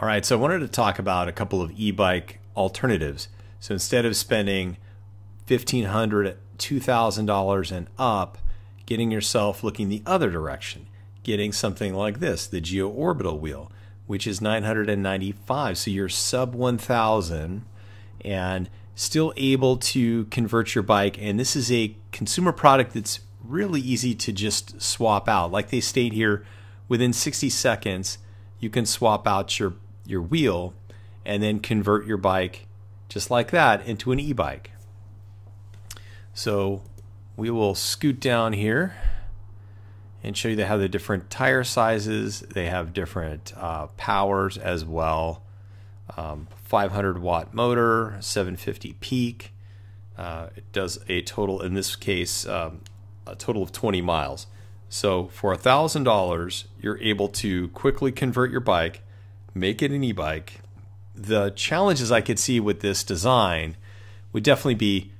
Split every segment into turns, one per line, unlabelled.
All right, so I wanted to talk about a couple of e-bike alternatives. So instead of spending $1,500, $2,000 and up, getting yourself looking the other direction, getting something like this, the Geo Orbital wheel, which is $995. So you're sub 1,000 and still able to convert your bike. And this is a consumer product that's really easy to just swap out. Like they state here, within 60 seconds, you can swap out your wheel and then convert your bike just like that into an e-bike. So we will scoot down here and show you they have the different tire sizes. They have different powers as well. 500 watt motor, 750 peak. It does a total, in this case, a total of 20 miles. So for $1,000, you're able to quickly convert your bike, make it an e-bike. The challenges I could see with this design would definitely be,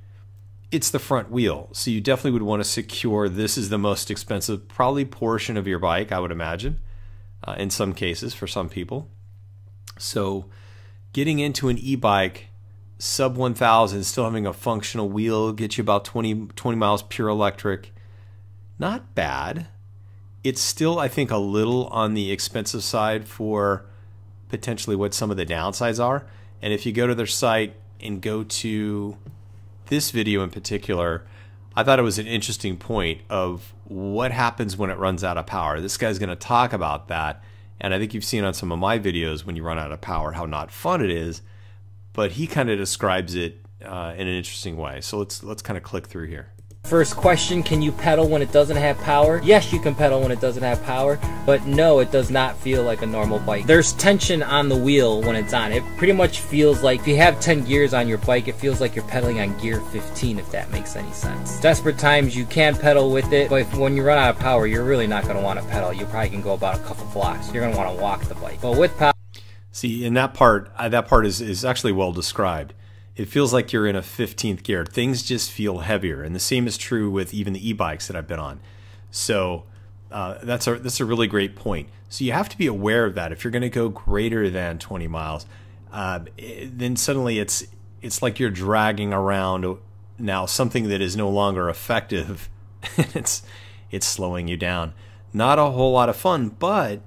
it's the front wheel. So you definitely would want to secure, this is the most expensive probably portion of your bike, I would imagine, in some cases for some people. So getting into an e-bike, sub 1,000, still having a functional wheel, get you about 20 miles pure electric. Not bad. It's still, I think, a little on the expensive side for potentially what some of the downsides are. And if you go to their site and go to this video in particular, I thought it was an interesting point of what happens when it runs out of power. This guy's going to talk about that, and I think you've seen on some of my videos when you run out of power how not fun it is, but he kind of describes it in an interesting way. So let's kind of click through here.
First question, can you pedal when it doesn't have power? Yes, you can pedal when it doesn't have power, but no, it does not feel like a normal bike. There's tension on the wheel when it's on. It pretty much feels like, if you have 10 gears on your bike, it feels like you're pedaling on gear 15, if that makes any sense. Desperate times, you can pedal with it, but when you run out of power, you're really not going to want to pedal. You probably can go about a couple blocks. You're going to want to walk the bike. But with power...
See, in that part is actually well described. It feels like you're in a 15th gear. Things just feel heavier, and the same is true with even the e-bikes that I've been on. So that's a really great point. So you have to be aware of that. If you're going to go greater than 20 miles, then suddenly it's like you're dragging around now something that is no longer effective. it's slowing you down. Not a whole lot of fun, but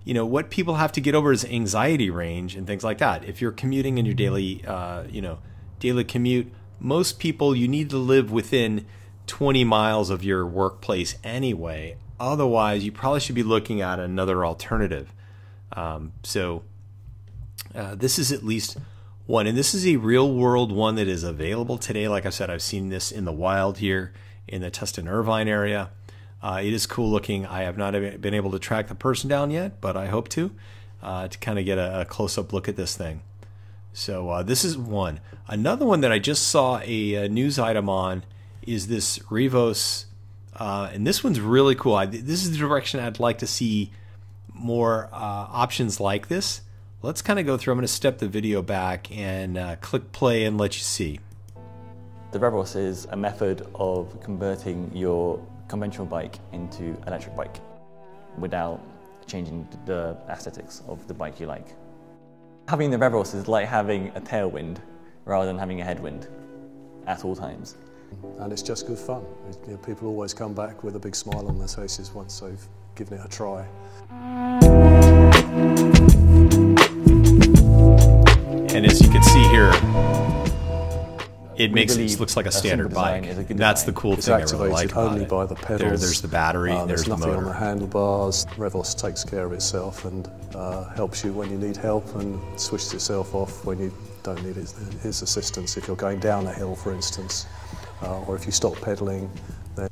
you know, what people have to get over is anxiety range and things like that. If you're commuting in your daily, daily commute, most people, you need to live within 20 miles of your workplace anyway. Otherwise, you probably should be looking at another alternative. This is at least one, and this is a real world one that is available today. Like I said, I've seen this in the wild here in the Tustin Irvine area. It is cool looking. I have not been able to track the person down yet, but I hope to kind of get a close-up look at this thing. So this is one. Another one that I just saw a news item on is this Revos, and this one's really cool. This is the direction I'd like to see more options like this. Let's kind of go through. I'm going to step the video back and click play and let you see.
The Revos is a method of converting your conventional bike into electric bike without changing the aesthetics of the bike you like. Having the Revos is like having a tailwind rather than having a headwind at all times.
And it's just good fun. You know, people always come back with a big smile on their faces once they've given it a try.
And as you can see here, it makes it looks like a standard bike. That's the cool thing I really like about it.
By the pedals.
There's the battery, there's the motor.
There's nothing on the handlebars. Revos takes care of itself and helps you when you need help and switches itself off when you don't need its assistance. If you're going down a hill, for instance, or if you stop pedaling. Then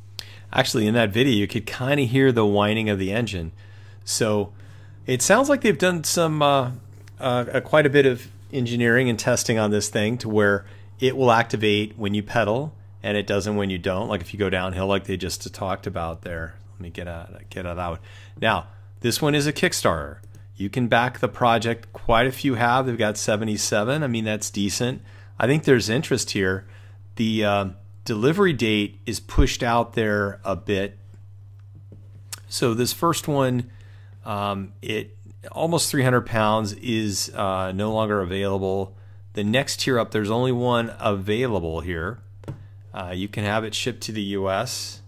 actually, in that video, you could kind of hear the whining of the engine. So it sounds like they've done some quite a bit of engineering and testing on this thing to where it will activate when you pedal and it doesn't when you don't, like if you go downhill like they just talked about there. Let me get out of that one. Now, this one is a Kickstarter. You can back the project. Quite a few have. They've got 77. I mean, that's decent. I think there's interest here. The delivery date is pushed out there a bit. So this first one, it almost 300 pounds is no longer available. The next tier up, there's only one available here. You can have it shipped to the US.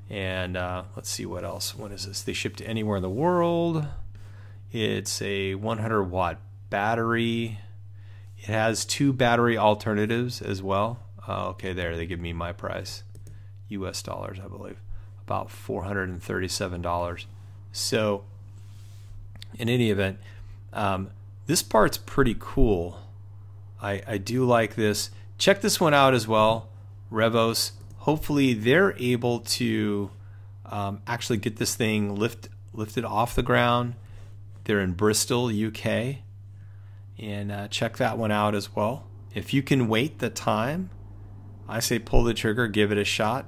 And let's see what else. What is this? They ship to anywhere in the world. It's a 100 watt battery. It has 2 battery alternatives as well. Okay, there, they give me my price. US dollars, I believe. About $437. So, in any event, this part's pretty cool. I do like this. Check this one out as well, Revos. Hopefully they're able to actually get this thing lifted off the ground. They're in Bristol, UK. And check that one out as well. If you can wait the time, I say pull the trigger, give it a shot.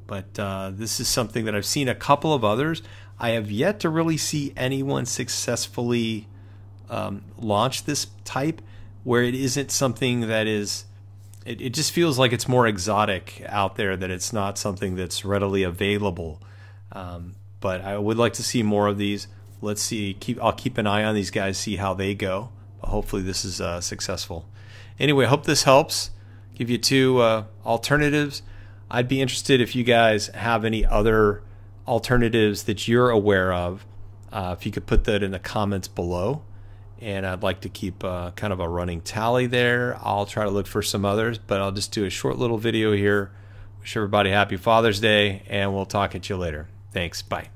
But this is something that I've seen a couple of others. I have yet to really see anyone successfully launch this type where it isn't something that is, it just feels like it's more exotic out there, that it's not something that's readily available. But I would like to see more of these. Let's see, I'll keep an eye on these guys, see how they go. But hopefully this is successful. Anyway, I hope this helps. Give you 2 alternatives. I'd be interested if you guys have any other alternatives that you're aware of. If you could put that in the comments below. And I'd like to keep kind of a running tally there. I'll try to look for some others, but I'll just do a short little video here. Wish everybody happy Father's Day, and we'll talk at you later. Thanks. Bye.